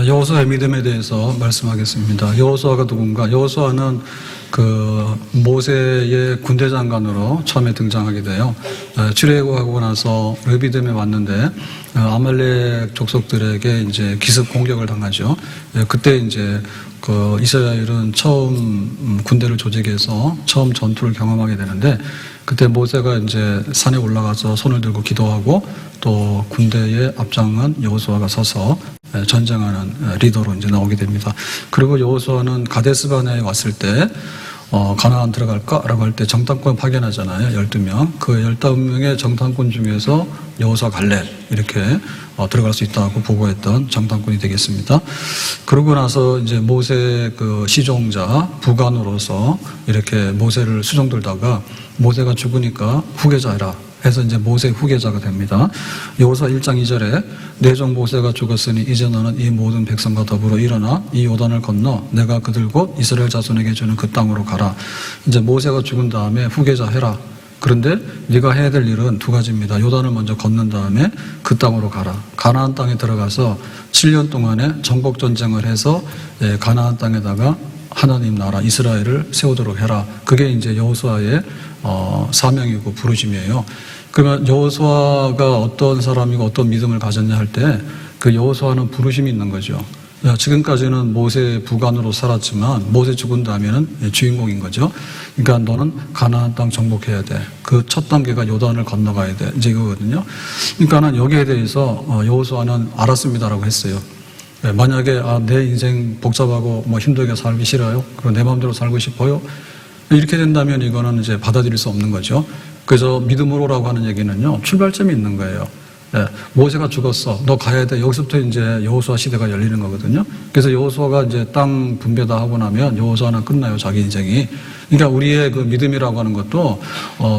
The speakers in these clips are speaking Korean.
여호수아의 믿음에 대해서 말씀하겠습니다. 여호수아가 누군가? 여호수아는 그 모세의 군대 장관으로 처음에 등장하게 돼요. 출애굽하고 나서 르비딤에 왔는데 아말렉 족속들에게 이제 기습 공격을 당하죠. 그때 이제 그 이스라엘은 처음 군대를 조직해서 처음 전투를 경험하게 되는데, 그때 모세가 이제 산에 올라가서 손을 들고 기도하고 또 군대의 앞장은 여호수아가 서서 전쟁하는 리더로 이제 나오게 됩니다. 그리고 여호수아는 가데스바네에 왔을 때 가나안 들어갈까라고 할 때 정탐꾼 파견하잖아요. 12명. 그 15명의 정탐꾼 중에서 여호수아 갈렙 이렇게 들어갈 수 있다고 보고했던 정탐꾼이 되겠습니다. 그러고 나서 이제 모세 그 시종자 부관으로서 이렇게 모세를 수종들다가 모세가 죽으니까 후계자 해라 해서 이제 모세 후계자가 됩니다. 여호수아 1장 2절에 내 종 모세가 죽었으니 이제 너는 이 모든 백성과 더불어 일어나 이 요단을 건너 내가 그들 곧 이스라엘 자손에게 주는 그 땅으로 가라. 이제 모세가 죽은 다음에 후계자 해라. 그런데 네가 해야 될 일은 두 가지입니다. 요단을 먼저 건넌 다음에 그 땅으로 가라. 가나안 땅에 들어가서 7년 동안에 정복 전쟁을 해서 가나안 땅에다가 하나님 나라 이스라엘을 세우도록 해라. 그게 이제 여호수아의 사명이고 부르심이에요. 그러면 여호수아가 어떤 사람이고 어떤 믿음을 가졌냐 할 때 그 여호수아는 부르심이 있는 거죠. 지금까지는 모세 부관으로 살았지만 모세 죽은 다음에는 주인공인 거죠. 그러니까 너는 가나안 땅 정복해야 돼. 그 첫 단계가 요단을 건너가야 돼. 이제 이거거든요. 그러니까는 여기에 대해서 여호수아는 알았습니다라고 했어요. 만약에 내 인생 복잡하고 힘들게 살기 싫어요. 그리고 내 마음대로 살고 싶어요. 이렇게 된다면 이거는 이제 받아들일 수 없는 거죠. 그래서 믿음으로라고 하는 얘기는요, 출발점이 있는 거예요. 모세가 죽었어. 너 가야 돼. 여기서부터 이제 여호수아 시대가 열리는 거거든요. 그래서 여호수아가 이제 땅 분배 다 하고 나면 여호수아는 끝나요. 자기 인생이. 그러니까 우리의 그 믿음이라고 하는 것도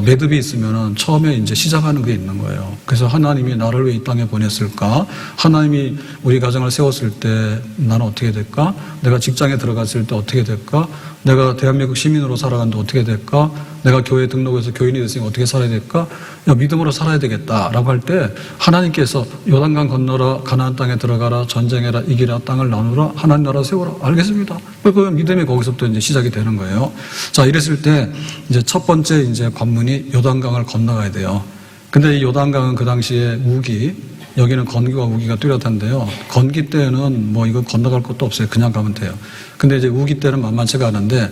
매듭이 있으면은 처음에 이제 시작하는 게 있는 거예요. 그래서 하나님이 나를 왜 이 땅에 보냈을까? 하나님이 우리 가정을 세웠을 때 나는 어떻게 될까? 내가 직장에 들어갔을 때 어떻게 될까? 내가 대한민국 시민으로 살아가는데 어떻게 될까? 내가 교회에 등록해서 교인이 됐으니 어떻게 살아야 될까? 믿음으로 살아야 되겠다라고 할 때 하나님께서 요단강 건너라, 가나안 땅에 들어가라, 전쟁해라, 이기라, 땅을 나누라, 하나님 나라 세워라. 알겠습니다. 그 믿음이 거기서부터 이제 시작이 되는 거예요. 자, 이랬을 때 이제 첫 번째 이제 관문이 요단강을 건너가야 돼요. 근데 이 요단강은 그 당시에 우기, 여기는 건기와 우기가 뚜렷한데요. 건기 때는 이거 건너갈 것도 없어요. 그냥 가면 돼요. 근데 이제 우기 때는 만만치가 않은데,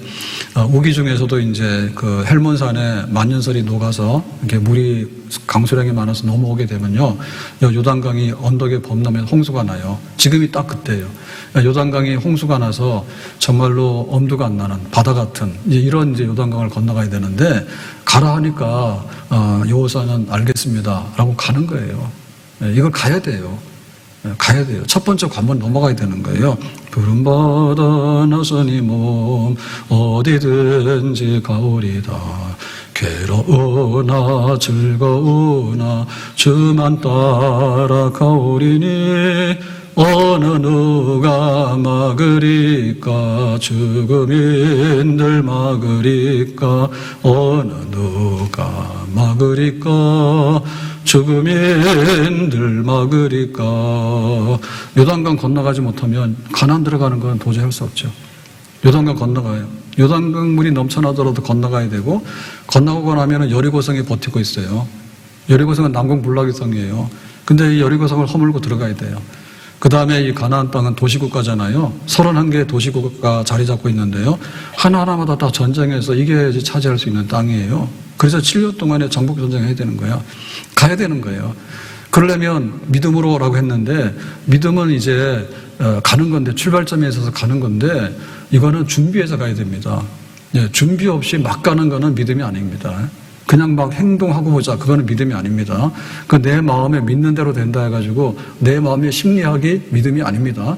우기 중에서도 이제 그 헬몬산에 만년설이 녹아서 이렇게 물이 강수량이 많아서 넘어오게 되면요, 요단강이 언덕에 범람해 홍수가 나요. 지금이 딱 그때예요. 요단강이 홍수가 나서 정말로 엄두가 안 나는 바다 같은 이런 이제 요단강을 건너가야 되는데, 가라 하니까 여호수아는 알겠습니다라고 가는 거예요. 이걸 가야 돼요. 가야 돼요. 첫 번째 관문 넘어가야 되는 거예요. 푸른 바다 나서니 몸 어디든지 가오리다. 괴로우나 즐거우나 주만 따라 가오리니 어느 누가 막으리까 죽음인들 막으리까 어느 누가 막으리까 죽음인들 막으리까. 요단강 건너가지 못하면 가나안 들어가는 건 도저히 할 수 없죠. 요단강 건너가요. 요단강 물이 넘쳐나더라도 건너가야 되고, 건너가고 나면 여리고성이 버티고 있어요. 여리고성은 남궁불락의성이에요. 근데 이 여리고성을 허물고 들어가야 돼요. 그 다음에 이 가나안 땅은 도시국가잖아요. 31개의 도시국가가 자리 잡고 있는데요. 하나하나마다 다 전쟁해서 이겨야지 차지할 수 있는 땅이에요. 그래서 7년 동안에 정복 전쟁을 해야 되는 거예요. 가야 되는 거예요. 그러려면 믿음으로라고 했는데, 믿음은 이제 가는 건데, 출발점에 있어서 가는 건데, 이거는 준비해서 가야 됩니다. 준비 없이 막 가는 거는 믿음이 아닙니다. 그냥 막 행동하고 보자. 그거는 믿음이 아닙니다. 그 내 마음에 믿는 대로 된다 해가지고 내 마음에 심리학이 믿음이 아닙니다.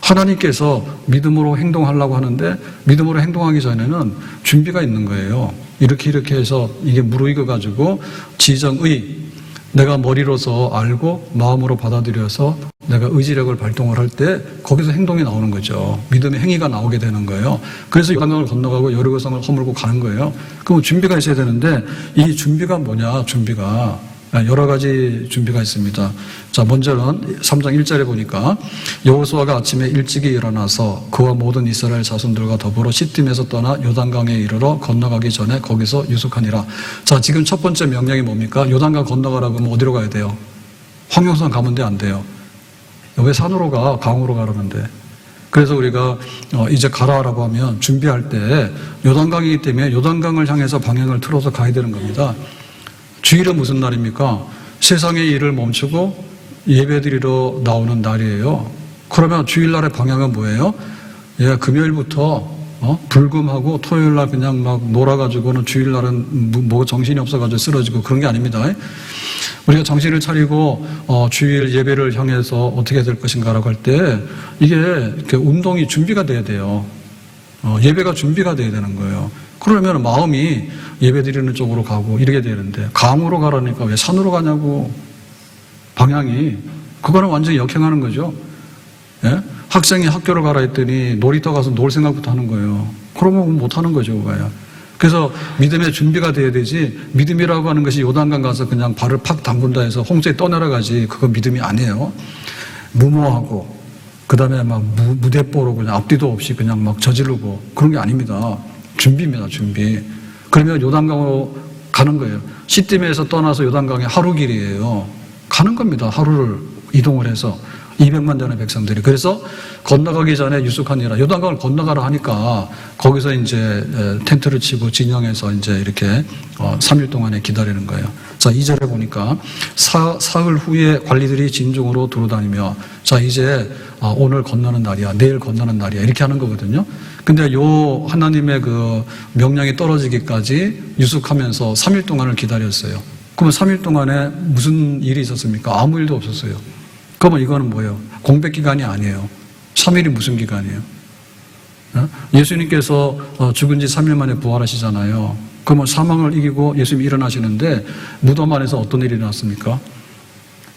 하나님께서 믿음으로 행동하려고 하는데, 믿음으로 행동하기 전에는 준비가 있는 거예요. 이렇게 해서 이게 무르익어가지고 지정의, 내가 머리로서 알고 마음으로 받아들여서 내가 의지력을 발동을 할 때 거기서 행동이 나오는 거죠. 믿음의 행위가 나오게 되는 거예요. 그래서 요단강을 건너가고 여리고성을 허물고 가는 거예요. 그럼 준비가 있어야 되는데, 이 준비가 뭐냐? 준비가 여러 가지 준비가 있습니다. 자, 먼저는 3장 1절에 보니까 여호수아가 아침에 일찍이 일어나서 그와 모든 이스라엘 자손들과 더불어 시딤에서 떠나 요단강에 이르러 건너가기 전에 거기서 유숙하니라. 자, 지금 첫 번째 명령이 뭡니까? 요단강 건너가라고 하면 어디로 가야 돼요? 황룡산 가면 돼, 안 돼요? 왜 산으로 가? 강으로 가라는데. 그래서 우리가 이제 가라라고 하면 준비할 때 요단강이기 때문에 요단강을 향해서 방향을 틀어서 가야 되는 겁니다. 주일은 무슨 날입니까? 세상의 일을 멈추고 예배드리러 나오는 날이에요. 그러면 주일날의 방향은 뭐예요? 예, 금요일부터 불금하고 토요일날 그냥 막 놀아가지고는 주일날은 뭐 정신이 없어가지고 쓰러지고 그런 게 아닙니다. 우리가 정신을 차리고 주일 예배를 향해서 어떻게 될 것인가라고 할 때 이게 이렇게 운동이 준비가 돼야 돼요. 예배가 준비가 돼야 되는 거예요. 그러면 마음이 예배 드리는 쪽으로 가고 이렇게 되는데 강으로 가라니까 왜 산으로 가냐고. 방향이 그거는 완전히 역행하는 거죠. 예? 학생이 학교를 가라 했더니 놀이터 가서 놀 생각부터 하는 거예요. 그러면 못 하는 거죠, 그거야. 그래서 믿음의 준비가 돼야 되지, 믿음이라고 하는 것이 요단강 가서 그냥 발을 팍 담근다 해서 홍수에 떠내려가지, 그거 믿음이 아니에요. 무모하고 그 다음에 막 무대뽀로 그냥 앞뒤도 없이 그냥 막 저지르고 그런 게 아닙니다. 준비입니다, 준비. 그러면 요단강으로 가는 거예요. 시딤에서 떠나서 요단강에 하루 길이에요. 가는 겁니다. 하루를 이동을 해서 200만 되는 백성들이. 그래서 건너가기 전에 유숙하니라. 요단강을 건너가라 하니까 거기서 이제 텐트를 치고 진영해서 이제 이렇게 3일 동안에 기다리는 거예요. 자, 2절에 보니까 사흘 후에 관리들이 진중으로 두루다니며, 자, 이제 오늘 건너는 날이야, 내일 건너는 날이야, 이렇게 하는 거거든요. 근데 요 하나님의 그 명령이 떨어지기까지 유숙하면서 3일 동안을 기다렸어요. 그러면 3일 동안에 무슨 일이 있었습니까? 아무 일도 없었어요. 그러면 이거는 뭐예요? 공백 기간이 아니에요. 3일이 무슨 기간이에요? 예수님께서 죽은 지 3일 만에 부활하시잖아요. 그러면 사망을 이기고 예수님이 일어나시는데 무덤 안에서 어떤 일이 일어났습니까?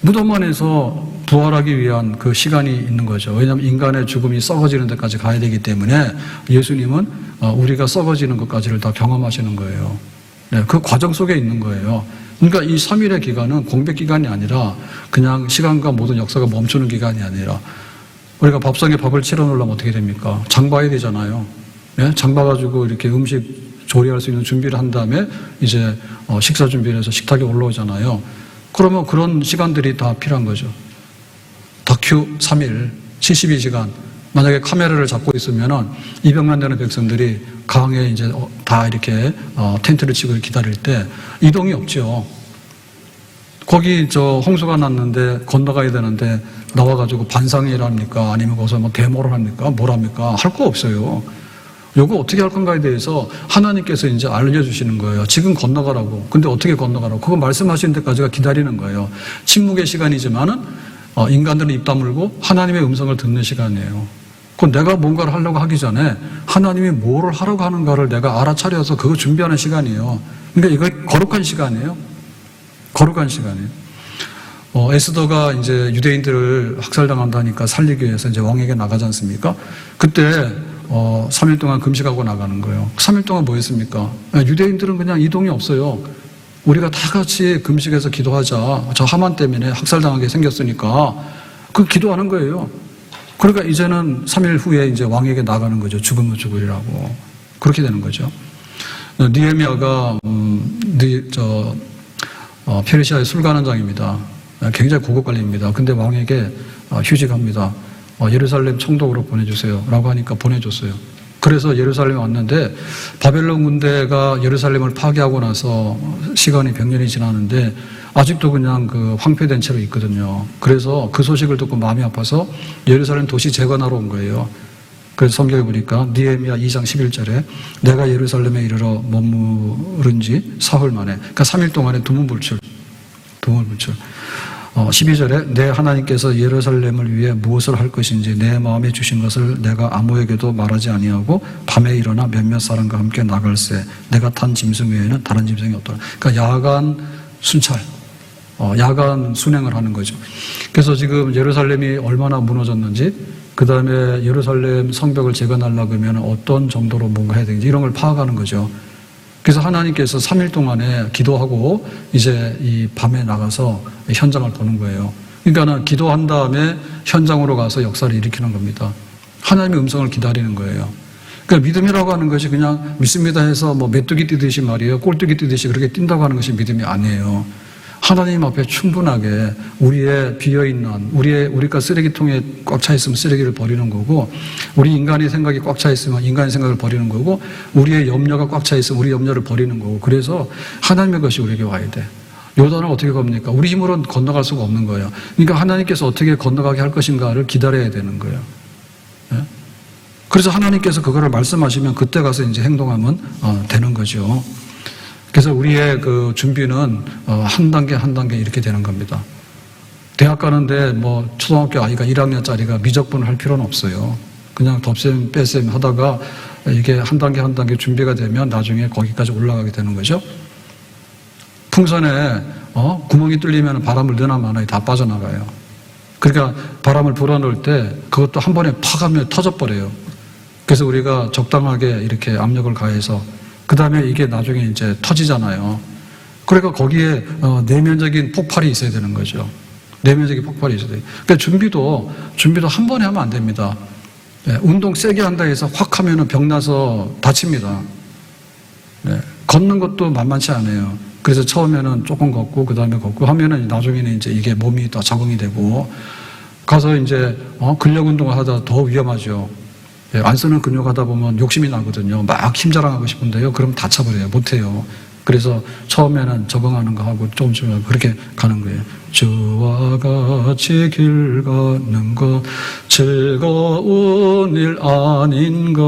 무덤 안에서 부활하기 위한 그 시간이 있는 거죠. 왜냐하면 인간의 죽음이 썩어지는 데까지 가야 되기 때문에 예수님은 우리가 썩어지는 것까지를 다 경험하시는 거예요. 네, 그 과정 속에 있는 거예요. 그러니까 이 3일의 기간은 공백 기간이 아니라 그냥 시간과 모든 역사가 멈추는 기간이 아니라, 우리가 밥상에 밥을 치러 놓으려면 어떻게 됩니까? 장 봐야 되잖아요. 네? 장 봐가지고 이렇게 음식 조리할 수 있는 준비를 한 다음에 이제 식사 준비를 해서 식탁에 올라오잖아요. 그러면 그런 시간들이 다 필요한 거죠. 다큐 3일, 72시간. 만약에 카메라를 잡고 있으면은 200만 되는 백성들이 강에 이제 다 이렇게 텐트를 치고 기다릴 때 이동이 없죠. 거기 홍수가 났는데 건너가야 되는데 나와가지고 반상회를 합니까? 아니면 거기서 뭐 데모를 합니까? 뭘 합니까? 할 거 없어요. 요거 어떻게 할 건가에 대해서 하나님께서 이제 알려주시는 거예요. 지금 건너가라고. 근데 어떻게 건너가라고? 그거 말씀하시는 데까지가 기다리는 거예요. 침묵의 시간이지만은 인간들은 입 다물고 하나님의 음성을 듣는 시간이에요. 그건 내가 뭔가를 하려고 하기 전에 하나님이 뭐를 하려고 하는가를 내가 알아차려서 그거 준비하는 시간이에요. 그러니까 이거 거룩한 시간이에요. 거룩한 시간이에요. 에스더가 이제 유대인들을 학살당한다니까 살리기 위해서 이제 왕에게 나가지 않습니까? 그때 3일 동안 금식하고 나가는 거예요. 3일 동안 뭐 했습니까? 유대인들은 그냥 이동이 없어요. 우리가 다 같이 금식해서 기도하자. 저 하만 때문에 학살당하게 생겼으니까 그 기도하는 거예요. 그러니까 이제는 3일 후에 이제 왕에게 나가는 거죠. 죽으면 죽으리라고. 그렇게 되는 거죠. 느헤미야가 페르시아의 술관원장입니다. 굉장히 고급 관리입니다. 근데 왕에게 휴직합니다. 예루살렘 총독으로 보내주세요 라고 하니까 보내줬어요. 그래서 예루살렘에 왔는데 바벨론 군대가 예루살렘을 파괴하고 나서 시간이 100년이 지났는데 아직도 그냥 그 황폐된 채로 있거든요. 그래서 그 소식을 듣고 마음이 아파서 예루살렘 도시 재건하러 온 거예요. 그래서 성경에 보니까 느헤미야 2장 11절에 내가 예루살렘에 이르러 머무른 지 사흘 만에, 그러니까 3일 동안에 두문불출. 12절에 내 하나님께서 예루살렘을 위해 무엇을 할 것인지 내 마음에 주신 것을 내가 아무에게도 말하지 아니하고 밤에 일어나 몇몇 사람과 함께 나갈새 내가 탄 짐승 외에는 다른 짐승이 없더라. 그러니까 야간 순찰, 야간 순행을 하는 거죠. 그래서 지금 예루살렘이 얼마나 무너졌는지, 그 다음에 예루살렘 성벽을 재건하려고 하면 어떤 정도로 뭔가 해야 되는지 이런 걸 파악하는 거죠. 그래서 하나님께서 3일 동안에 기도하고 이제 이 밤에 나가서 현장을 보는 거예요. 그러니까는 기도한 다음에 현장으로 가서 역사를 일으키는 겁니다. 하나님의 음성을 기다리는 거예요. 그러니까 믿음이라고 하는 것이 그냥 믿습니다 해서 뭐 메뚜기 뛰듯이 말이에요. 꼴뚜기 뛰듯이 그렇게 뛴다고 하는 것이 믿음이 아니에요. 하나님 앞에 충분하게 우리의 비어있는 우리가 쓰레기통에 꽉 차 있으면 쓰레기를 버리는 거고, 우리 인간의 생각이 꽉 차 있으면 인간의 생각을 버리는 거고, 우리의 염려가 꽉 차 있으면 우리 염려를 버리는 거고, 그래서 하나님의 것이 우리에게 와야 돼. 요단을 어떻게 겁니까? 우리 힘으로는 건너갈 수가 없는 거예요. 그러니까 하나님께서 어떻게 건너가게 할 것인가를 기다려야 되는 거예요. 예? 그래서 하나님께서 그거를 말씀하시면 그때 가서 이제 행동하면 되는 거죠. 그래서 우리의 그 준비는 한 단계 한 단계 이렇게 되는 겁니다. 대학 가는데 뭐 초등학교 아이가 1학년짜리가 미적분을 할 필요는 없어요. 그냥 덥셈 빼셈 하다가 이게 한 단계 한 단계 준비가 되면 나중에 거기까지 올라가게 되는 거죠. 풍선에 구멍이 뚫리면 바람을 넣나 마나 다 빠져나가요. 그러니까 바람을 불어넣을 때 그것도 한 번에 팍 하면 터져버려요. 그래서 우리가 적당하게 이렇게 압력을 가해서 그 다음에 이게 나중에 이제 터지잖아요. 그러니까 거기에 내면적인 폭발이 있어야 되는 거죠. 내면적인 폭발이 있어야 돼요. 그러니까 준비도 한 번에 하면 안 됩니다. 네, 운동 세게 한다 해서 확 하면은 병나서 다칩니다. 네, 걷는 것도 만만치 않아요. 그래서 처음에는 조금 걷고 그 다음에 걷고 하면은 나중에는 이제 이게 몸이 더 적응이 되고 가서 이제 근력 운동을 하다 더 위험하죠. 안 쓰는 근육 하다 보면 욕심이 나거든요. 막 힘자랑하고 싶은데요. 그럼 다쳐버려요. 못해요. 그래서 처음에는 적응하는 거 하고 조금씩 그렇게 가는 거예요. 주와 같이 길 걷는 것 즐거운 일 아닌가.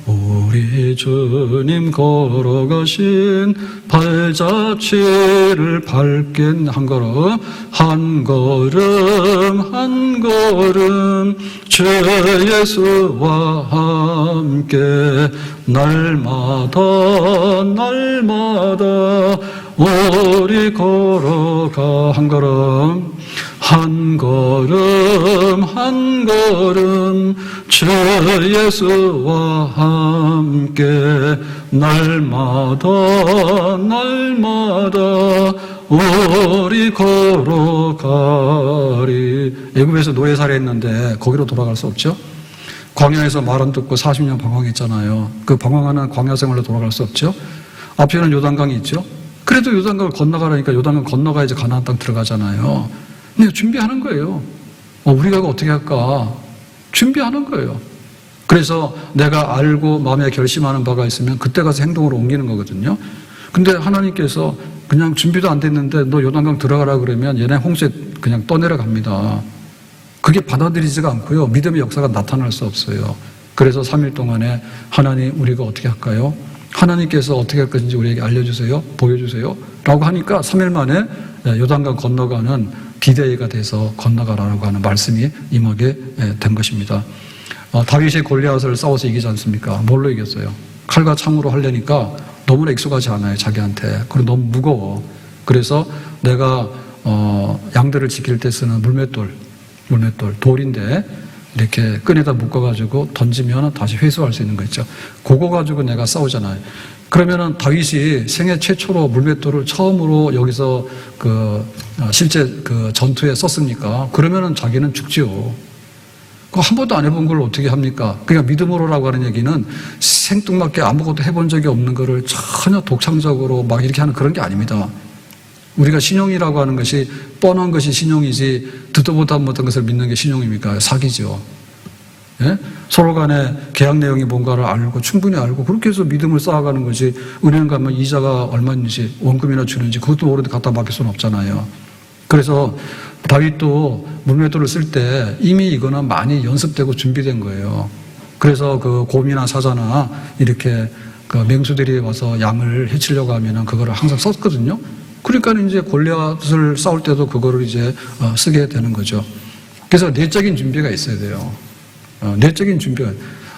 우리 주님 걸어가신 발자취를 밟게 한 걸음 한 걸음 한 걸음 주 예수와 함께 날마다 우리 걸어가 한 걸음 한 걸음 주 예수와 함께 날마다 우리 걸어가리. 애굽에서 노예살이 했는데 거기로 돌아갈 수 없죠. 광야에서 말은 듣고 40년 방황했잖아요. 그 방황하는 광야 생활로 돌아갈 수 없죠. 앞에는 요단강이 있죠. 그래도 요단강을 건너가라니까 요단강 건너가야지 가나안 땅 들어가잖아요. 근데 준비하는 거예요. 우리가 어떻게 할까? 준비하는 거예요. 그래서 내가 알고 마음에 결심하는 바가 있으면 그때 가서 행동으로 옮기는 거거든요. 근데 하나님께서 그냥 준비도 안 됐는데 너 요단강 들어가라 그러면 얘네 홍수에 그냥 떠내려갑니다. 그게 받아들이지가 않고요. 믿음의 역사가 나타날 수 없어요. 그래서 3일 동안에 하나님 우리가 어떻게 할까요? 하나님께서 어떻게 할 것인지 우리에게 알려주세요. 보여주세요. 라고 하니까 3일 만에 요단강 건너가는 디데이가 돼서 건너가라고 하는 말씀이 임하게 된 것입니다. 다윗이 골리앗을 싸워서 이기지 않습니까? 뭘로 이겼어요? 칼과 창으로 하려니까 너무나 익숙하지 않아요. 자기한테. 그리고 너무 무거워. 그래서 내가 양들을 지킬 때 쓰는 물맷돌 돌인데 이렇게 끈에다 묶어가지고 던지면 다시 회수할 수 있는 거 있죠. 그거 가지고 내가 싸우잖아요. 그러면은 다윗이 생애 최초로 물맷돌을 처음으로 여기서 실제 전투에 썼습니까? 그러면은 자기는 죽지요. 그거 한 번도 안 해본 걸 어떻게 합니까? 그러니까 믿음으로라고 하는 얘기는 생뚱맞게 아무것도 해본 적이 없는 거를 전혀 독창적으로 막 이렇게 하는 그런 게 아닙니다. 우리가 신용이라고 하는 것이 뻔한 것이 신용이지 듣도 보도 못한 것을 믿는 게 신용입니까? 사기죠. 예? 서로 간에 계약 내용이 뭔가를 알고 충분히 알고 그렇게 해서 믿음을 쌓아가는 것이 은행 가면 이자가 얼마인지 원금이나 주는지 그것도 모르는데 갖다 맡길 수는 없잖아요. 그래서 다윗도 물맷돌을 쓸 때 이미 이거는 많이 연습되고 준비된 거예요. 그래서 그 곰이나 사자나 이렇게 그 맹수들이 와서 양을 해치려고 하면은 그거를 항상 썼거든요. 그러니까 이제 골리앗을 싸울 때도 그거를 이제 쓰게 되는 거죠. 그래서 내적인 준비가 있어야 돼요. 내적인 준비가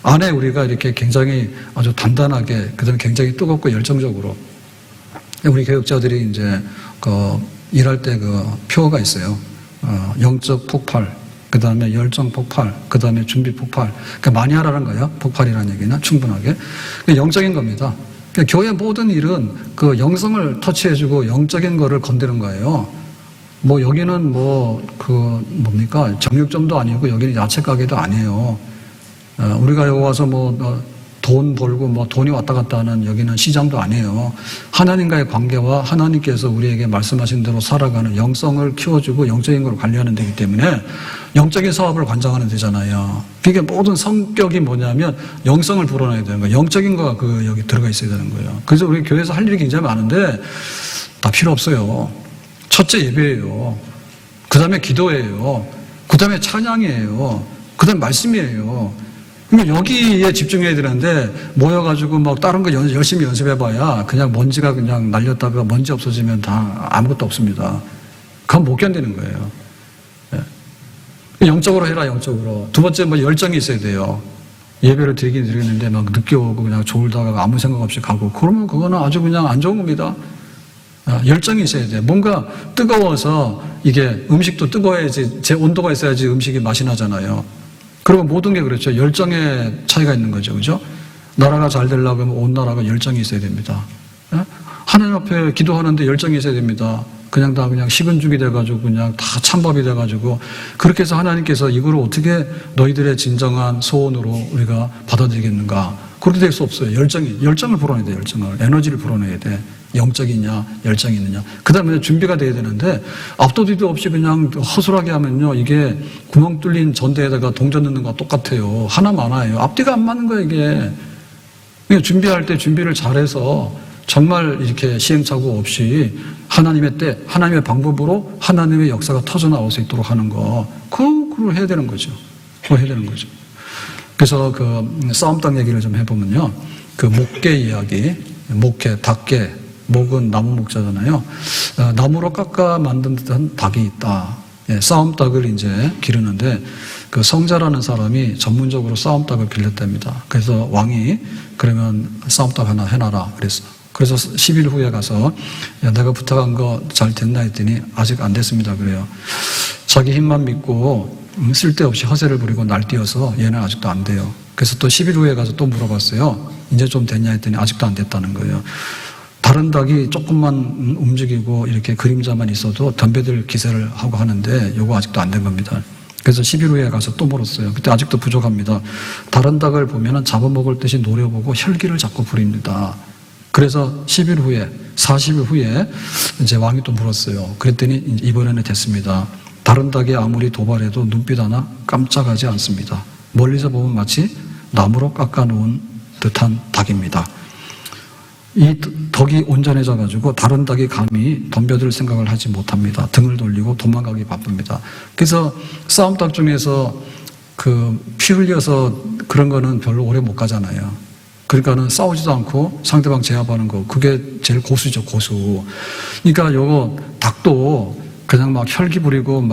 안에 우리가 이렇게 굉장히 아주 단단하게 그다음에 굉장히 뜨겁고 열정적으로 우리 교육자들이 이제 일할 때 표가 있어요. 영적 폭발, 그 다음에 열정 폭발, 그 다음에 준비 폭발. 그러니까 많이 하라는 거예요. 폭발이라는 얘기는 충분하게. 영적인 겁니다. 그러니까 교회 모든 일은 그 영성을 터치해주고 영적인 거를 건드는 거예요. 뭐 여기는 뭡니까? 정육점도 아니고 여기는 야채 가게도 아니에요. 우리가 여기 와서 돈 벌고 돈이 왔다 갔다 하는 여기는 시장도 아니에요. 하나님과의 관계와 하나님께서 우리에게 말씀하신 대로 살아가는 영성을 키워주고 영적인 걸 관리하는 데이기 때문에 영적인 사업을 관장하는 데잖아요. 그게 모든 성격이 뭐냐면 영성을 불어넣어야 되는 거예요. 영적인 거가 여기 들어가 있어야 되는 거예요. 그래서 우리 교회에서 할 일이 굉장히 많은데 다 필요 없어요. 첫째 예배예요. 그 다음에 기도예요. 그 다음에 찬양이에요. 그 다음에 말씀이에요. 그러니까 여기에 집중해야 되는데 모여가지고 다른 거 열심히 연습해봐야 그냥 먼지가 그냥 날렸다가 먼지 없어지면 다 아무것도 없습니다. 그건 못 견디는 거예요. 예. 영적으로 해라, 영적으로. 두 번째 열정이 있어야 돼요. 예배를 드리긴 드리는데 늦게 오고 그냥 졸다가 아무 생각 없이 가고 그러면 그거는 아주 그냥 안 좋은 겁니다. 열정이 있어야 돼요. 뭔가 뜨거워서 이게 음식도 뜨거워야지 제 온도가 있어야지 음식이 맛이 나잖아요. 그리고 모든 게 그렇죠. 열정의 차이가 있는 거죠. 그죠? 나라가 잘 되려고 하면 온 나라가 열정이 있어야 됩니다. 하나님 앞에 기도하는데 열정이 있어야 됩니다. 그냥 식은 죽이 돼가지고 그냥 다 찬밥이 돼가지고 그렇게 해서 하나님께서 이거를 어떻게 너희들의 진정한 소원으로 우리가 받아들이겠는가. 그렇게 될 수 없어요. 열정을 불어내야 돼. 열정을. 에너지를 불어내야 돼. 영적이냐, 열정이 있느냐. 그 다음에 준비가 돼야 되는데, 앞도 뒤도 없이 그냥 허술하게 하면요, 이게 구멍 뚫린 전대에다가 동전 넣는 거와 똑같아요. 하나 많아요. 앞뒤가 안 맞는 거예요, 이게. 그러니까 준비할 때 준비를 잘해서 정말 이렇게 시행착오 없이 하나님의 때, 하나님의 방법으로 하나님의 역사가 터져나올 수 있도록 하는 거. 그걸 해야 되는 거죠. 그걸 해야 되는 거죠. 그래서 싸움닭 얘기를 좀 해보면요. 목계 이야기, 목계, 닭계, 목은 나무 목자잖아요. 나무로 깎아 만든 듯한 닭이 있다. 예, 싸움닭을 이제 기르는데 성자라는 사람이 전문적으로 싸움닭을 길렀답니다. 그래서 왕이 그러면 싸움닭 하나 해놔라 그랬어. 그래서 10일 후에 가서 내가 부탁한 거 잘 됐나 했더니 아직 안 됐습니다. 그래요. 자기 힘만 믿고 쓸데없이 허세를 부리고 날뛰어서 얘는 아직도 안 돼요. 그래서 또 10일 후에 가서 또 물어봤어요. 이제 좀 됐냐 했더니 아직도 안 됐다는 거예요. 다른 닭이 조금만 움직이고 이렇게 그림자만 있어도 덤벼들 기세를 하고 하는데 이거 아직도 안 된 겁니다. 그래서 10일 후에 가서 또 물었어요. 그때 아직도 부족합니다. 다른 닭을 보면 잡아먹을 듯이 노려보고 혈기를 자꾸 부립니다. 그래서 10일 후에, 40일 후에 이제 왕이 또 물었어요. 그랬더니 이번에는 됐습니다. 다른 닭이 아무리 도발해도 눈빛 하나 깜짝하지 않습니다. 멀리서 보면 마치 나무로 깎아놓은 듯한 닭입니다. 이 덕이 온전해져가지고 다른 닭이 감히 덤벼들 생각을 하지 못합니다. 등을 돌리고 도망가기 바쁩니다. 그래서 싸움닭 중에서 피 흘려서 그런 거는 별로 오래 못 가잖아요. 그러니까는 싸우지도 않고 상대방 제압하는 거, 그게 제일 고수죠, 고수. 그러니까 요거 닭도 그냥 혈기 부리고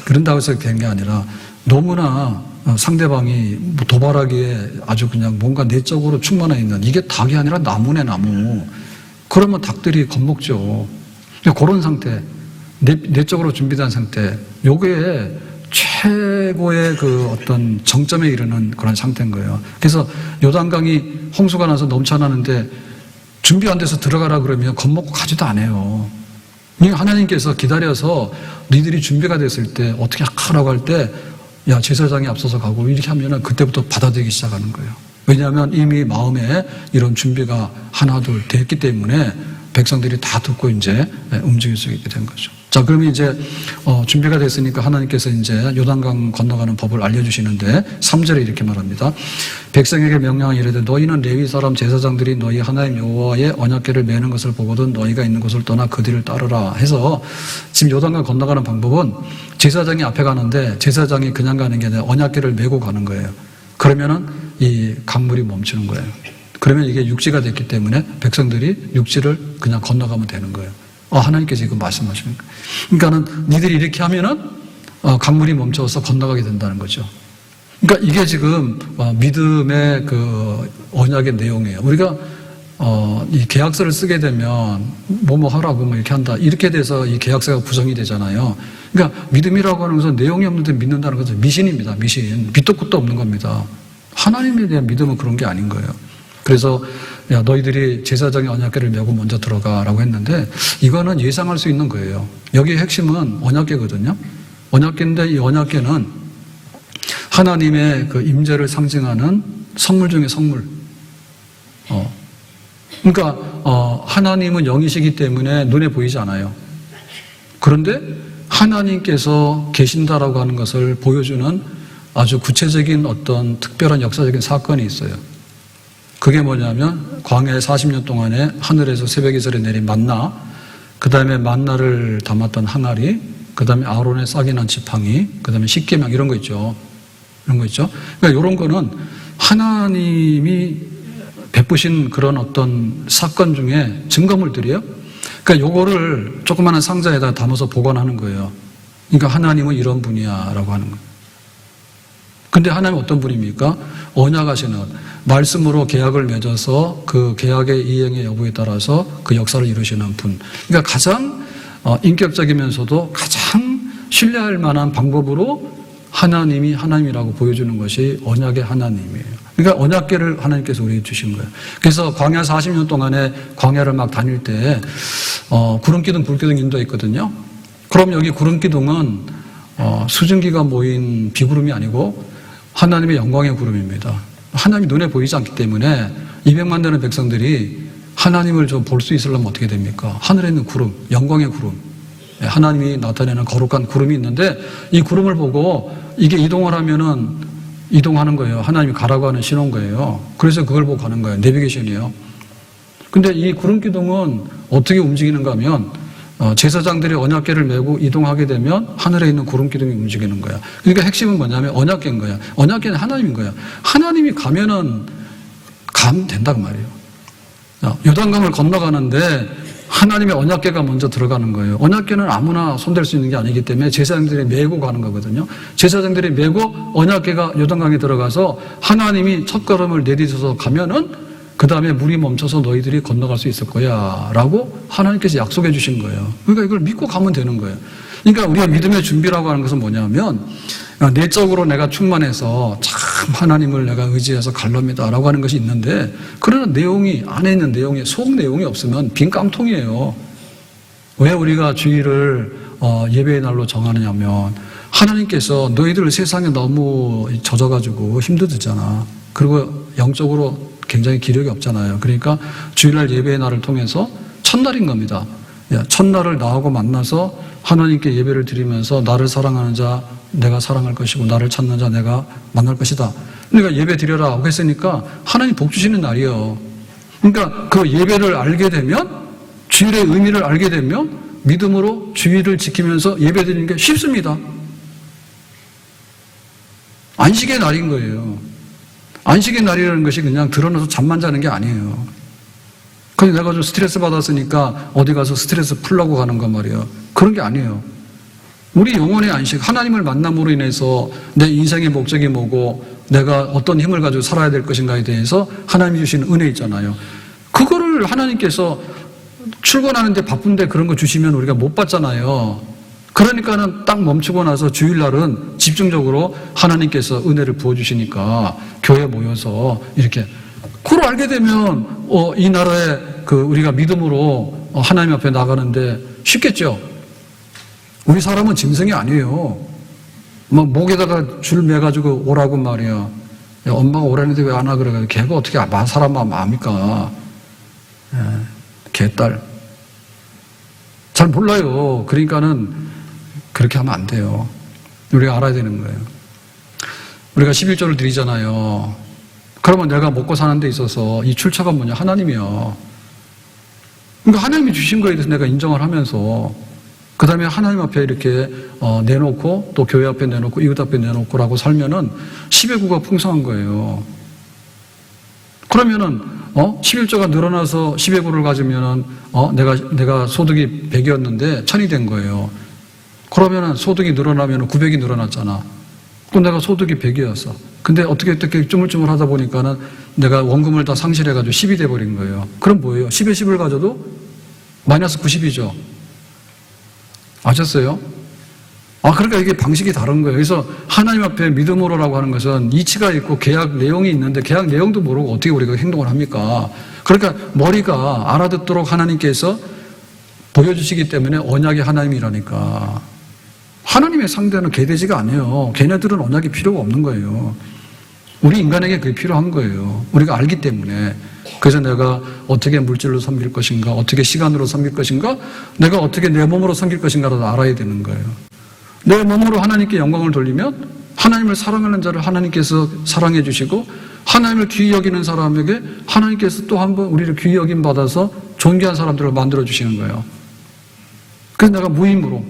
그런다고 해서 된 게 아니라 너무나 상대방이 도발하기에 아주 그냥 뭔가 내적으로 충만해 있는, 이게 닭이 아니라 나무네, 나무. 그러면 닭들이 겁먹죠. 그런 상태, 내적으로 준비된 상태, 요게 최고의 어떤 정점에 이르는 그런 상태인 거예요. 그래서 요단강이 홍수가 나서 넘쳐나는데 준비 안 돼서 들어가라 그러면 겁먹고 가지도 않아요. 하나님께서 기다려서 니들이 준비가 됐을 때 어떻게 하라고 할 때 야, 제사장이 앞서서 가고 이렇게 하면은 그때부터 받아들이기 시작하는 거예요. 왜냐하면 이미 마음에 이런 준비가 하나 둘 됐기 때문에 백성들이 다 듣고 이제 움직일 수 있게 된 거죠. 자, 그러면 이제 준비가 됐으니까 하나님께서 이제 요단강 건너가는 법을 알려주시는데 3절에 이렇게 말합니다. 백성에게 명령하여 이르되 너희는 레위 사람 제사장들이 너희 하나님 여호와의 언약궤를 메는 것을 보거든 너희가 있는 곳을 떠나 그 뒤를 따르라 해서 지금 요단강 건너가는 방법은 제사장이 앞에 가는데 제사장이 그냥 가는 게 아니라 언약궤를 메고 가는 거예요. 그러면은 이 강물이 멈추는 거예요. 그러면 이게 육지가 됐기 때문에 백성들이 육지를 그냥 건너가면 되는 거예요. 하나님께서 이거 말씀하시는 거예요. 그러니까는 니들이 이렇게 하면은 강물이 멈춰서 건너가게 된다는 거죠. 그러니까 이게 지금 믿음의 언약의 내용이에요. 우리가 이 계약서를 쓰게 되면 뭐뭐 하라고 이렇게 한다. 이렇게 돼서 이 계약서가 구성이 되잖아요. 그러니까 믿음이라고 하는 것은 내용이 없는데 믿는다는 것은 미신입니다. 미신. 밑도 끝도 없는 겁니다. 하나님에 대한 믿음은 그런 게 아닌 거예요. 그래서 야, 너희들이 제사장의 언약궤를 메고 먼저 들어가라고 했는데 이거는 예상할 수 있는 거예요. 여기의 핵심은 언약궤거든요. 언약궤인데 이 언약궤는 하나님의 그 임재를 상징하는 성물 중의 성물. 그러니까 하나님은 영이시기 때문에 눈에 보이지 않아요. 그런데 하나님께서 계신다라고 하는 것을 보여주는 아주 구체적인 어떤 특별한 역사적인 사건이 있어요. 그게 뭐냐면 광야의 40년 동안에 하늘에서 새벽이슬에 내린 만나, 그 다음에 만나를 담았던 항아리, 그 다음에 아론의 싹이 난 지팡이, 그 다음에 십계명 이런 거 있죠. 이런 거 있죠. 그러니까 이런 거는 하나님이 베푸신 그런 어떤 사건 중에 증거물들이에요. 그러니까 요거를 조그마한 상자에다 담아서 보관하는 거예요. 그러니까 하나님은 이런 분이야라고 하는 거예요. 근데 하나님은 어떤 분입니까? 언약하시는 말씀으로 계약을 맺어서 그 계약의 이행의 여부에 따라서 그 역사를 이루시는 분. 그러니까 가장 인격적이면서도 가장 신뢰할 만한 방법으로 하나님이 하나님이라고 보여주는 것이 언약의 하나님이에요. 그러니까 언약궤를 하나님께서 우리에게 주신 거예요. 그래서 광야 40년 동안에 광야를 막 다닐 때 구름기둥, 불기둥 인도에 있거든요. 그럼 여기 구름기둥은 수증기가 모인 비구름이 아니고 하나님의 영광의 구름입니다. 하나님이 눈에 보이지 않기 때문에 200만 되는 백성들이 하나님을 좀 볼 수 있으려면 어떻게 됩니까? 하늘에 있는 구름, 영광의 구름. 하나님이 나타내는 거룩한 구름이 있는데 이 구름을 보고 이게 이동을 하면은 이동하는 거예요. 하나님이 가라고 하는 신호인 거예요. 그래서 그걸 보고 가는 거예요. 내비게이션이에요. 근데 이 구름 기둥은 어떻게 움직이는가 하면 제사장들이 언약궤를 메고 이동하게 되면 하늘에 있는 구름 기둥이 움직이는 거야. 그러니까 핵심은 뭐냐면 언약궤인 거야. 언약궤는 하나님인 거야. 하나님이 가면은 가면 된다 그 말이에요. 요단강을 건너가는데 하나님의 언약궤가 먼저 들어가는 거예요. 언약궤는 아무나 손댈 수 있는 게 아니기 때문에 제사장들이 메고 가는 거거든요. 제사장들이 메고 언약궤가 요단강에 들어가서 하나님이 첫걸음을 내딛어서 가면은 그 다음에 물이 멈춰서 너희들이 건너갈 수 있을 거야 라고 하나님께서 약속해 주신 거예요. 그러니까 이걸 믿고 가면 되는 거예요. 그러니까 우리가 믿음의 준비라고 하는 것은 뭐냐면 내적으로 내가 충만해서 참 하나님을 내가 의지해서 갈릅니다 라고 하는 것이 있는데 그러나 내용이 안에 있는 내용이 속 내용이 없으면 빈 깡통이에요. 왜 우리가 주일을 예배의 날로 정하느냐면 하나님께서 너희들 세상에 너무 젖어가지고 힘들잖아. 그리고 영적으로 굉장히 기력이 없잖아요. 그러니까 주일날 예배의 날을 통해서 첫날인 겁니다. 첫날을 나하고 만나서 하나님께 예배를 드리면서 나를 사랑하는 자 내가 사랑할 것이고 나를 찾는 자 내가 만날 것이다. 그러니까 예배 드려라 하고 했으니까 하나님 복 주시는 날이에요. 그러니까 그 예배를 알게 되면 주일의 의미를 알게 되면 믿음으로 주일을 지키면서 예배 드리는 게 쉽습니다. 안식의 날인 거예요. 안식의 날이라는 것이 그냥 드러나서 잠만 자는 게 아니에요. 근데 내가 좀 스트레스 받았으니까 어디 가서 스트레스 풀려고 가는 거 말이에요. 그런 게 아니에요. 우리 영혼의 안식, 하나님을 만남으로 인해서 내 인생의 목적이 뭐고 내가 어떤 힘을 가지고 살아야 될 것인가에 대해서 하나님이 주시는 은혜 있잖아요. 그거를 하나님께서 출근하는데 바쁜데 그런 거 주시면 우리가 못 받잖아요. 그러니까는 딱 멈추고 나서 주일날은 집중적으로 하나님께서 은혜를 부어주시니까 교회에 모여서 이렇게 그걸 알게 되면 이 나라에 우리가 믿음으로 하나님 앞에 나가는데 쉽겠죠. 우리 사람은 짐승이 아니에요. 막 목에다가 줄 매가지고 오라고 말이야. 야, 엄마가 오라는데 왜 안 와 그래? 걔가 어떻게 사람 마음 압니까? 개딸. 잘 몰라요. 그러니까는 그렇게 하면 안 돼요. 우리가 알아야 되는 거예요. 우리가 11조를 드리잖아요. 그러면 내가 먹고 사는 데 있어서 이 출처가 뭐냐? 하나님이요. 그러니까 하나님이 주신 거에 대해서 내가 인정을 하면서 그 다음에 하나님 앞에 이렇게 내놓고 또 교회 앞에 내놓고 이웃 앞에 내놓고라고 살면은 10의 9가 풍성한 거예요. 그러면은 11조가 늘어나서 10의 9를 가지면은 내가 소득이 100이었는데 1000이 된 거예요. 그러면은 소득이 늘어나면은 900이 늘어났잖아. 또 내가 소득이 100이었어. 근데 어떻게 쭈물쭈물 하다 보니까는 내가 원금을 다 상실해가지고 10이 돼버린 거예요. 그럼 뭐예요? 10에 10을 가져도 마이너스 90이죠. 아셨어요? 그러니까 이게 방식이 다른 거예요. 그래서 하나님 앞에 믿음으로라고 하는 것은 이치가 있고 계약 내용이 있는데 계약 내용도 모르고 어떻게 우리가 행동을 합니까? 그러니까 머리가 알아듣도록 하나님께서 보여주시기 때문에 언약의 하나님이라니까. 하나님의 상대는 개돼지가 아니에요. 걔네들은 언약이 필요가 없는 거예요. 우리 인간에게 그게 필요한 거예요. 우리가 알기 때문에. 그래서 내가 어떻게 물질로 섬길 것인가, 어떻게 시간으로 섬길 것인가, 내가 어떻게 내 몸으로 섬길 것인가라도 알아야 되는 거예요. 내 몸으로 하나님께 영광을 돌리면 하나님을 사랑하는 자를 하나님께서 사랑해 주시고, 하나님을 귀히 여기는 사람에게 하나님께서 또 한 번 우리를 귀히 여김 받아서 존귀한 사람들을 만들어 주시는 거예요. 그래서 내가 무임으로,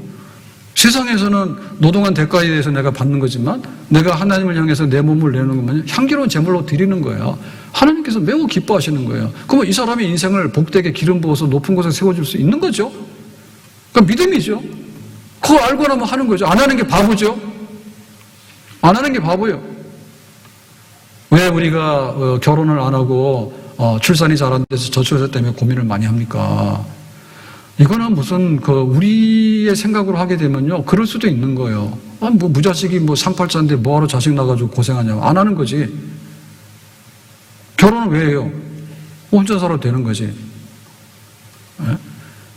세상에서는 노동한 대가에 대해서 내가 받는 거지만 내가 하나님을 향해서 내 몸을 내는 것만 향기로운 제물로 드리는 거예요. 하나님께서 매우 기뻐하시는 거예요. 그러면 이 사람의 인생을 복되게 기름 부어서 높은 곳에 세워줄 수 있는 거죠. 그러니까 믿음이죠. 그거 알고 나면 하는 거죠. 안 하는 게 바보죠. 안 하는 게 바보예요. 왜 우리가 결혼을 안 하고 출산이 잘 안 돼서 저출산 때문에 고민을 많이 합니까? 이거는 무슨 우리의 생각으로 하게 되면요, 그럴 수도 있는 거예요. 뭐 무자식이 뭐 상팔자인데 뭐하러 자식 나가지고 고생하냐고. 안 하는 거지. 결혼은 왜 해요? 혼자 살아도 되는 거지. 네?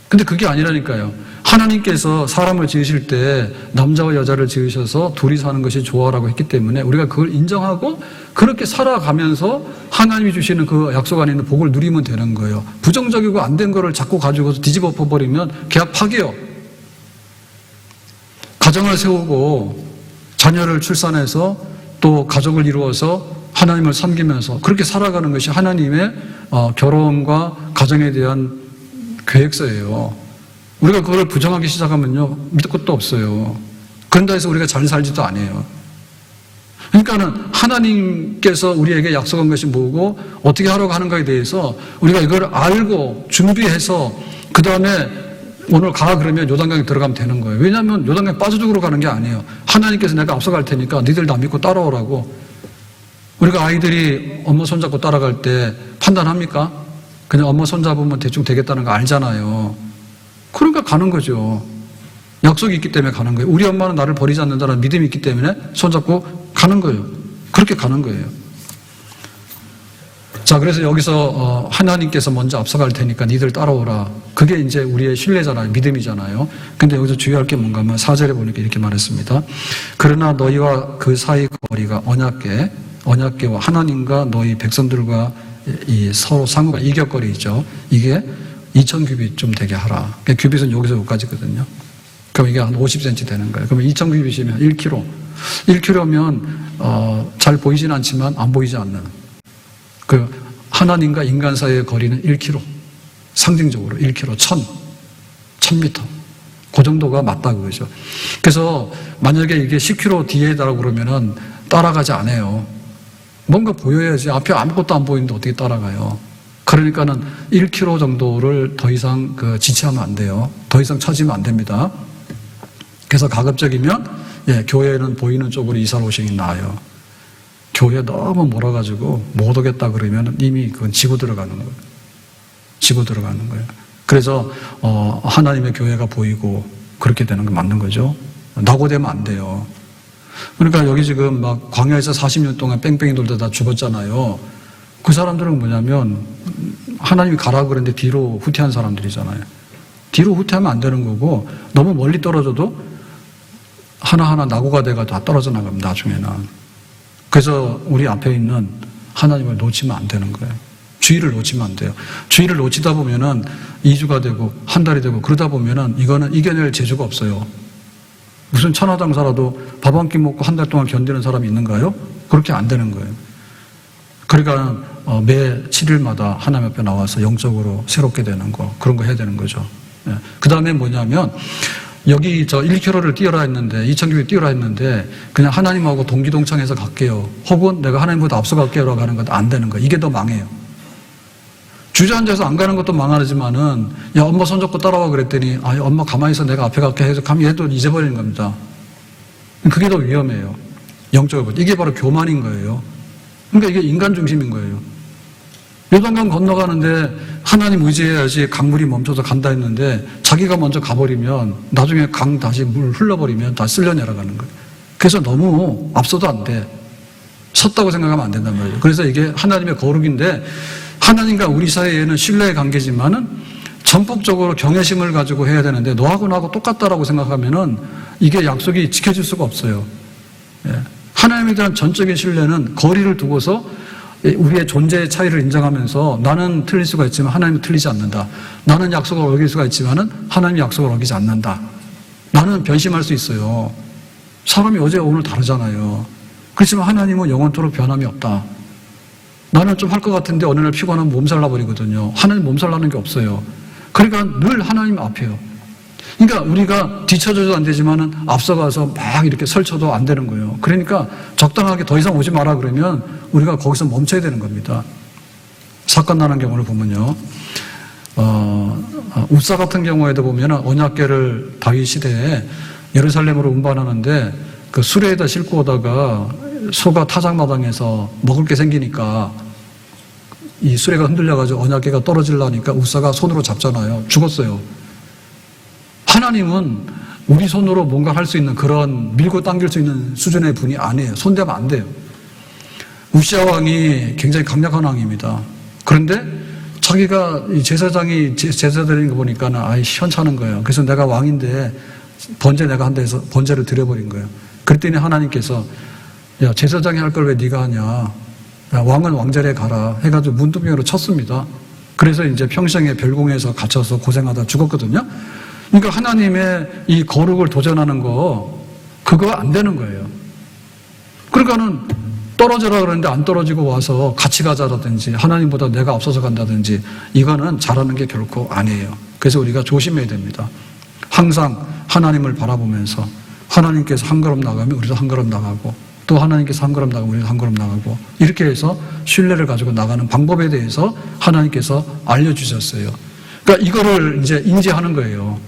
근데 그게 아니라니까요. 하나님께서 사람을 지으실 때 남자와 여자를 지으셔서 둘이 사는 것이 좋아라고 했기 때문에 우리가 그걸 인정하고 그렇게 살아가면서 하나님이 주시는 그 약속 안에 있는 복을 누리면 되는 거예요. 부정적이고 안 된 거를 자꾸 가지고서 뒤집어 엎어버리면 계약 파기요. 가정을 세우고 자녀를 출산해서 또 가족을 이루어서 하나님을 섬기면서 그렇게 살아가는 것이 하나님의 결혼과 가정에 대한 계획서예요. 우리가 그걸 부정하기 시작하면요, 믿을 것도 없어요. 그런다 해서 우리가 잘 살지도 않아요. 그러니까는 하나님께서 우리에게 약속한 것이 뭐고 어떻게 하려고 하는가에 대해서 우리가 이걸 알고 준비해서 그 다음에 오늘 가 그러면 요단강에 들어가면 되는 거예요. 왜냐하면 요단강에 빠져죽으러 가는 게 아니에요. 하나님께서 내가 앞서갈 테니까 니들 나 믿고 따라오라고. 우리가 아이들이 엄마 손잡고 따라갈 때 판단합니까? 그냥 엄마 손잡으면 대충 되겠다는 거 알잖아요. 그러니까 가는 거죠. 약속이 있기 때문에 가는 거예요. 우리 엄마는 나를 버리지 않는다는 믿음이 있기 때문에 손잡고 가는 거예요. 그렇게 가는 거예요. 자, 그래서 여기서 하나님께서 먼저 앞서갈 테니까 니들 따라오라. 그게 이제 우리의 신뢰잖아요. 믿음이잖아요. 근데 여기서 주의할 게 뭔가 하면 4절에 보니까 이렇게 말했습니다. 그러나 너희와 그 사이 거리가 언약궤와 하나님과 너희 백성들과 이 서로 상호가 이격거리죠. 이게 2000규빗 되게 하라. 규빗은 여기서 여기까지거든요. 그럼 이게 한 50cm 되는 거예요. 그러면 2000규빗이면 1km. 1km면 잘 보이진 않지만 안 보이지 않는 그 하나님과 인간 사이의 거리는 1km. 상징적으로 1km, 1000m. 그 정도가 맞다 그거죠. 그래서 만약에 이게 10km 뒤에다라고 그러면은 따라가지 않아요. 뭔가 보여야지. 앞에 아무것도 안 보이는데 어떻게 따라가요? 그러니까는 1km 정도를 더 이상 지체하면 안 돼요. 더 이상 처지면 안 됩니다. 그래서 가급적이면 교회는 보이는 쪽으로 이사를 오시는 게 나아요. 교회 너무 몰아가지고 못 오겠다 그러면 이미 그건 지고 들어가는 거예요. 지고 들어가는 거예요. 그래서 하나님의 교회가 보이고 그렇게 되는 게 맞는 거죠. 낙오되면 안 돼요. 그러니까 여기 지금 막 광야에서 40년 동안 뺑뺑이 돌다 다 죽었잖아요. 그 사람들은 뭐냐면 하나님이 가라고 그랬는데 뒤로 후퇴한 사람들이잖아요. 뒤로 후퇴하면 안 되는 거고 너무 멀리 떨어져도 하나하나 낙오가 돼가 다 떨어져 나갑니다. 나중에는. 그래서 우리 앞에 있는 하나님을 놓치면 안 되는 거예요. 주의를 놓치면 안 돼요. 주의를 놓치다 보면은 2주가 되고 한 달이 되고 그러다 보면은 이거는 이겨낼 재주가 없어요. 무슨 천하장 살아도 밥 한 끼 먹고 한 달 동안 견디는 사람이 있는가요? 그렇게 안 되는 거예요. 그러니까 매 7일마다 하나님 앞에 나와서 영적으로 새롭게 되는 거, 그런 거 해야 되는 거죠. 그 다음에 뭐냐면 여기 1km를 뛰어라 했는데 2000km 뛰어라 했는데 그냥 하나님하고 동기동창해서 갈게요. 혹은 내가 하나님보다 앞서 갈게요라고 하는 것도 안 되는 거예요. 이게 더 망해요. 주저앉아서 안 가는 것도 망하지만은 야 엄마 손잡고 따라와 그랬더니 아 엄마 가만히 있어 내가 앞에 갈게 해서 가면 얘도 잊어버리는 겁니다. 그게 더 위험해요. 영적으로. 이게 바로 교만인 거예요. 그러니까 이게 인간 중심인 거예요. 요단강 건너가는데 하나님 의지해야지 강물이 멈춰서 간다 했는데 자기가 먼저 가버리면 나중에 강 다시 물 흘러버리면 다 쓸려 내려가는 거예요. 그래서 너무 앞서도 안 돼. 섰다고 생각하면 안 된단 말이에요. 그래서 이게 하나님의 거룩인데 하나님과 우리 사이에는 신뢰의 관계지만은 전폭적으로 경외심을 가지고 해야 되는데 너하고 나하고 똑같다라고 생각하면은 이게 약속이 지켜질 수가 없어요. 예. 하나님에 대한 전적인 신뢰는 거리를 두고서 우리의 존재의 차이를 인정하면서 나는 틀릴 수가 있지만 하나님은 틀리지 않는다. 나는 약속을 어길 수가 있지만은 하나님이 약속을 어기지 않는다. 나는 변심할 수 있어요. 사람이 어제 오늘 다르잖아요. 그렇지만 하나님은 영원토록 변함이 없다. 나는 좀 할 것 같은데 어느 날 피곤하면 몸살 나버리거든요. 하나님 몸살 나는 게 없어요. 그러니까 늘 하나님 앞에요. 그러니까 우리가 뒤쳐져도 안 되지만은 앞서가서 막 이렇게 설쳐도 안 되는 거예요. 그러니까 적당하게 더 이상 오지 마라 그러면 우리가 거기서 멈춰야 되는 겁니다. 사건 나는 경우를 보면요. 웃사 같은 경우에도 보면 언약궤를 다윗 시대에 예루살렘으로 운반하는데 그 수레에다 싣고 오다가 소가 타작마당에서 먹을 게 생기니까 이 수레가 흔들려가지고 언약궤가 떨어지려니까 웃사가 손으로 잡잖아요. 죽었어요. 하나님은 우리 손으로 뭔가 할 수 있는 그런 밀고 당길 수 있는 수준의 분이 아니에요. 손대면 안 돼요. 우시아 왕이 굉장히 강력한 왕입니다. 그런데 자기가 제사장이 제사 드리는 거 보니까는 아이 시원찮은 거예요. 그래서 내가 왕인데 번제 내가 한다 해서 번제를 드려버린 거예요. 그랬더니 하나님께서 야 제사장이 할 걸 왜 네가 하냐. 야, 왕은 왕자리에 가라 해가지고 문둥병으로 쳤습니다. 그래서 이제 평생에 별궁에서 갇혀서 고생하다 죽었거든요. 그러니까 하나님의 이 거룩을 도전하는 거 그거 안 되는 거예요. 그러니까는 떨어져라 그러는데 안 떨어지고 와서 같이 가자라든지 하나님보다 내가 앞서서 간다든지 이거는 잘하는 게 결코 아니에요. 그래서 우리가 조심해야 됩니다. 항상 하나님을 바라보면서 하나님께서 한 걸음 나가면 우리도 한 걸음 나가고 또 하나님께서 한 걸음 나가면 우리도 한 걸음 나가고 이렇게 해서 신뢰를 가지고 나가는 방법에 대해서 하나님께서 알려주셨어요. 그러니까 이거를 이제 인지하는 거예요.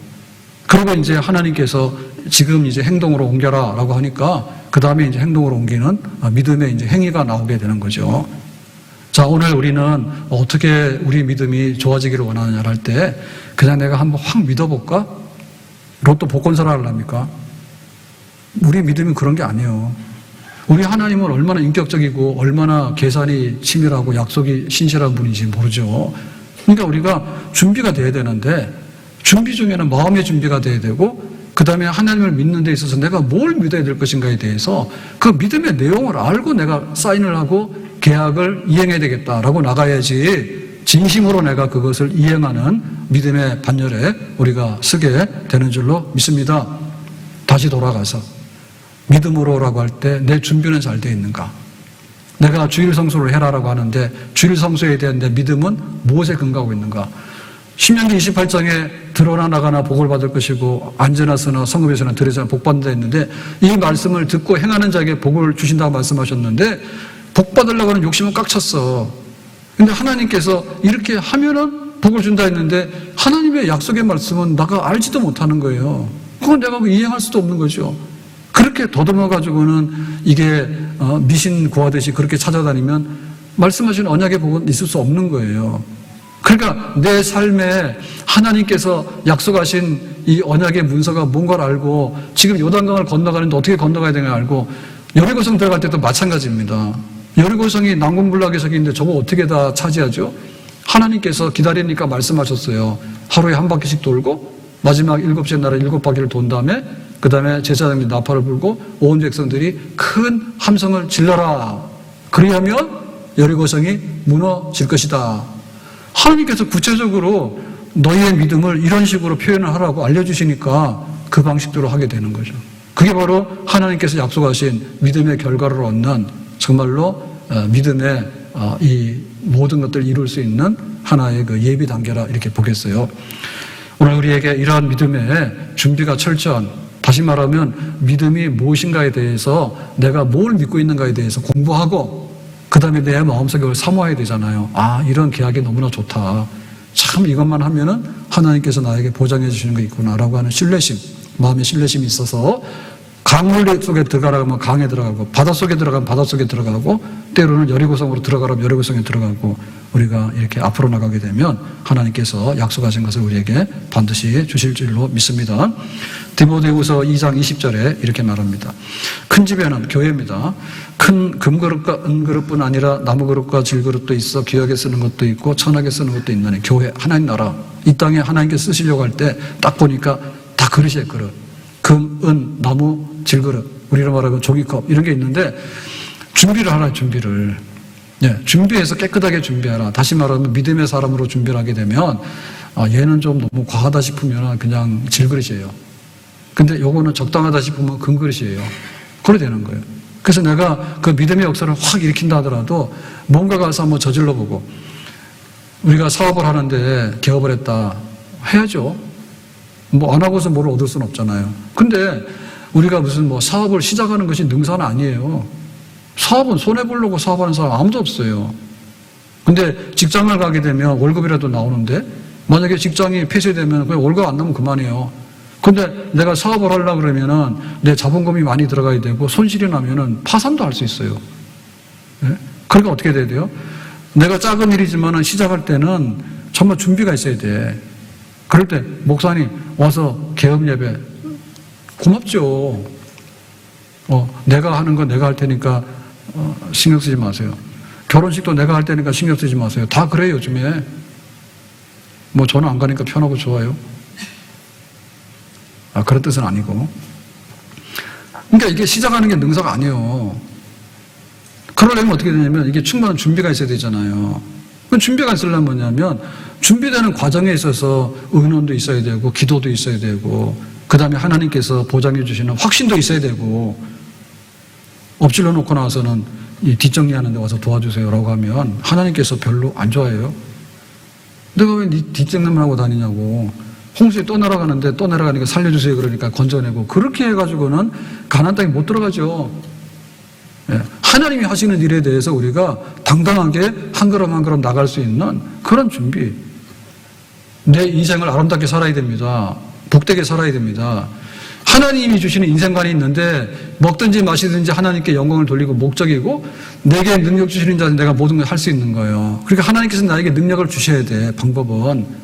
그리고 이제 하나님께서 지금 이제 행동으로 옮겨라 라고 하니까 그 다음에 이제 행동으로 옮기는 믿음의 이제 행위가 나오게 되는 거죠. 자, 오늘 우리는 어떻게 우리 믿음이 좋아지기를 원하느냐 할 때 그냥 내가 한번 확 믿어볼까? 로또 복권 사라 하랍니까? 우리 믿음이 그런 게 아니에요. 우리 하나님은 얼마나 인격적이고 얼마나 계산이 치밀하고 약속이 신실한 분인지 모르죠. 그러니까 우리가 준비가 돼야 되는데 준비 중에는 마음의 준비가 돼야 되고 그 다음에 하나님을 믿는 데 있어서 내가 뭘 믿어야 될 것인가에 대해서 그 믿음의 내용을 알고 내가 사인을 하고 계약을 이행해야 되겠다라고 나가야지 진심으로 내가 그것을 이행하는 믿음의 반열에 우리가 서게 되는 줄로 믿습니다. 다시 돌아가서 믿음으로라고 할 때 내 준비는 잘 되어 있는가? 내가 주일 성수를 해라라고 하는데 주일 성수에 대한 내 믿음은 무엇에 근거하고 있는가? 신명기 28장에 들어나 나가나 복을 받을 것이고 앉으나 서나 성읍에서나 들에서나 복 받는다 했는데 이 말씀을 듣고 행하는 자에게 복을 주신다고 말씀하셨는데 복 받으려고 하는 욕심은 꽉 찼어. 근데 하나님께서 이렇게 하면은 복을 준다 했는데 하나님의 약속의 말씀은 내가 알지도 못하는 거예요. 그건 내가 이행할 수도 없는 거죠. 그렇게 더듬어가지고는 이게 미신 구하듯이 그렇게 찾아다니면 말씀하신 언약의 복은 있을 수 없는 거예요. 그러니까 내 삶에 하나님께서 약속하신 이 언약의 문서가 뭔가를 알고 지금 요단강을 건너가는데 어떻게 건너가야 되나 알고 여리고성 들어갈 때도 마찬가지입니다. 여리고성이 난공불락의 석인데 저거 어떻게 다 차지하죠? 하나님께서 기다리니까 말씀하셨어요. 하루에 한 바퀴씩 돌고 마지막 7째 날에 7바퀴를 돈 다음에 그 다음에 제사장들이 나팔을 불고 온 백성들이 큰 함성을 질러라. 그리하면 여리고성이 무너질 것이다. 하나님께서 구체적으로 너희의 믿음을 이런 식으로 표현을 하라고 알려주시니까 그 방식대로 하게 되는 거죠. 그게 바로 하나님께서 약속하신 믿음의 결과를 얻는 정말로 믿음의 이 모든 것들을 이룰 수 있는 하나의 그 예비 단계라 이렇게 보겠어요. 오늘 우리에게 이러한 믿음의 준비가 철저한, 다시 말하면 믿음이 무엇인가에 대해서 내가 뭘 믿고 있는가에 대해서 공부하고 그 다음에 내 마음속에 그걸 사모해야 되잖아요. 아, 이런 계약이 너무나 좋다. 참 이것만 하면은 하나님께서 나에게 보장해 주시는 거 있구나라고 하는 신뢰심, 마음의 신뢰심이 있어서 강물 속에 들어가라면 강에 들어가고 바닷속에 들어가면 바닷속에 들어가고 때로는 여리고성으로 들어가라면 여리고성에 들어가고 우리가 이렇게 앞으로 나가게 되면 하나님께서 약속하신 것을 우리에게 반드시 주실 줄로 믿습니다. 디모데후서 2장 20절에 이렇게 말합니다. 큰 집에는 교회입니다. 큰 금그릇과 은그릇뿐 아니라 나무그릇과 질그릇도 있어 귀하게 쓰는 것도 있고 천하게 쓰는 것도 있나니 교회 하나님 나라 이 땅에 하나님께 쓰시려고 할 때 딱 보니까 다 그릇이에요. 그릇. 금, 은, 나무, 질그릇 우리로 말하면 종이컵 이런 게 있는데 준비를 하라. 준비를. 예, 준비해서 깨끗하게 준비하라. 다시 말하면 믿음의 사람으로 준비를 하게 되면 얘는 좀 너무 과하다 싶으면 그냥 질그릇이에요. 근데 요거는 적당하다 싶으면 금그릇이에요. 그래 되는 거예요. 그래서 내가 그 믿음의 역사를 확 일으킨다 하더라도 뭔가 가서 한번 저질러 보고 우리가 사업을 하는데 개업을 했다. 해야죠. 뭐 안 하고서 뭘 얻을 수는 없잖아요. 근데 우리가 무슨 뭐 사업을 시작하는 것이 능사는 아니에요. 사업은 손해보려고 사업하는 사람 아무도 없어요. 근데 직장을 가게 되면 월급이라도 나오는데 만약에 직장이 폐쇄되면 그냥 월급 안 나오면 그만이에요. 근데 내가 사업을 하려고 그러면은 내 자본금이 많이 들어가야 되고 손실이 나면은 파산도 할 수 있어요. 네? 그러니까 어떻게 돼야 돼요? 내가 작은 일이지만은 시작할 때는 정말 준비가 있어야 돼. 그럴 때 목사님 와서 개업 예배 고맙죠. 내가 하는 건 내가 할 테니까 신경 쓰지 마세요. 결혼식도 내가 할 테니까 신경 쓰지 마세요. 다 그래요 요즘에. 뭐 저는 안 가니까 편하고 좋아요. 그런 뜻은 아니고. 그러니까 이게 시작하는 게 능사가 아니에요. 그러려면 어떻게 되냐면 이게 충분한 준비가 있어야 되잖아요. 그 준비가 있으려면 뭐냐면 준비되는 과정에 있어서 의논도 있어야 되고 기도도 있어야 되고 그 다음에 하나님께서 보장해 주시는 확신도 있어야 되고 엎질러 놓고 나서는 이 뒷정리하는 데 와서 도와주세요라고 하면 하나님께서 별로 안 좋아해요. 내가 왜 뒷정리만 하고 다니냐고. 홍수에 또 내려가니까 살려주세요 그러니까 건져내고 그렇게 해가지고는 가나안 땅에 못 들어가죠. 예, 하나님이 하시는 일에 대해서 우리가 당당하게 한 걸음 한 걸음 나갈 수 있는 그런 준비. 내 인생을 아름답게 살아야 됩니다. 복되게 살아야 됩니다. 하나님이 주시는 인생관이 있는데 먹든지 마시든지 하나님께 영광을 돌리고 목적이고 내게 능력 주시는 자는 내가 모든 걸 할 수 있는 거예요. 그러니까 하나님께서 나에게 능력을 주셔야 돼. 방법은.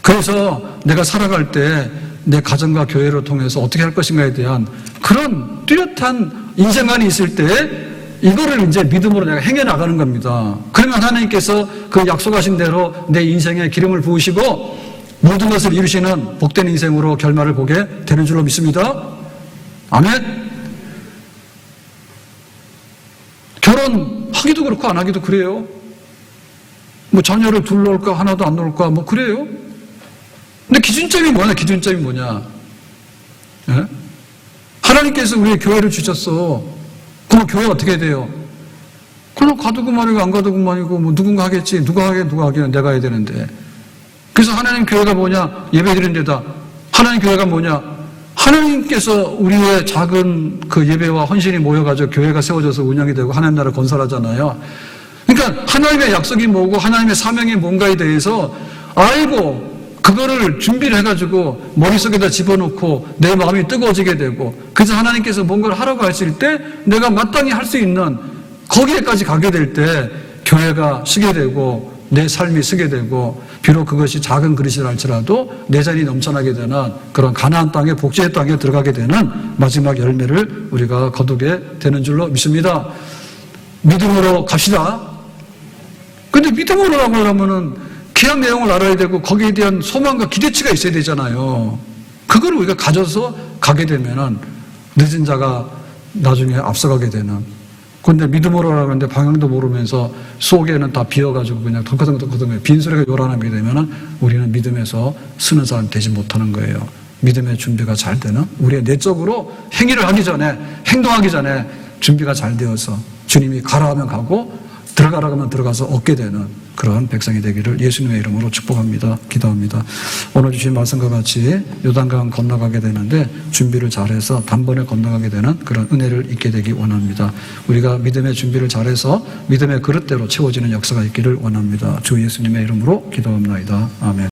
그래서 내가 살아갈 때 내 가정과 교회를 통해서 어떻게 할 것인가에 대한 그런 뚜렷한 인생관이 있을 때 이거를 이제 믿음으로 내가 행해 나가는 겁니다. 그러면 하나님께서 그 약속하신 대로 내 인생에 기름을 부으시고 모든 것을 이루시는 복된 인생으로 결말을 보게 되는 줄로 믿습니다. 아멘. 결혼하기도 그렇고 안 하기도 그래요. 뭐 자녀를 둘 놓을까 하나도 안 놓을까 뭐 그래요. 근데 기준점이 뭐냐? 예? 하나님께서 우리의 교회를 주셨어. 그럼 교회 어떻게 돼요? 그럼 가도 그만이고 안 가도 그만이고 뭐 누군가 하겠지. 누가 하기는 내가 해야 되는데. 그래서 하나님 교회가 뭐냐? 예배 드리는 데다. 하나님 교회가 뭐냐? 하나님께서 우리의 작은 그 예배와 헌신이 모여가지고 교회가 세워져서 운영이 되고 하나님 나라를 건설하잖아요. 그러니까 하나님의 약속이 뭐고 하나님의 사명이 뭔가에 대해서 알고 그거를 준비를 해가지고 머릿속에다 집어넣고 내 마음이 뜨거워지게 되고 그래서 하나님께서 뭔가를 하라고 하실 때 내가 마땅히 할 수 있는 거기에까지 가게 될 때 교회가 쓰게 되고 내 삶이 쓰게 되고 비록 그것이 작은 그릇이라 할지라도 내 잔이 넘쳐나게 되는 그런 가나안 땅에 복지의 땅에 들어가게 되는 마지막 열매를 우리가 거두게 되는 줄로 믿습니다. 믿음으로 갑시다. 근데 믿음으로 가려면은 계약 내용을 알아야 되고 거기에 대한 소망과 기대치가 있어야 되잖아요. 그걸 우리가 가져서 가게 되면은 늦은 자가 나중에 앞서가게 되는. 근데 믿음으로 하는데 방향도 모르면서 속에는 다 비어가지고 그냥 덩커덩커덩커덩 빈소리가 요란하게 되면은 우리는 믿음에서 쓰는 사람 되지 못하는 거예요. 믿음의 준비가 잘 되는 우리의 내적으로 행위를 하기 전에 행동하기 전에 준비가 잘 되어서 주님이 가라 하면 가고 들어가라 하면 들어가서 얻게 되는 그런 백성이 되기를 예수님의 이름으로 축복합니다. 기도합니다. 오늘 주신 말씀과 같이 요단강 건너가게 되는데 준비를 잘해서 단번에 건너가게 되는 그런 은혜를 있게 되기 원합니다. 우리가 믿음의 준비를 잘해서 믿음의 그릇대로 채워지는 역사가 있기를 원합니다. 주 예수님의 이름으로 기도합니다. 아멘.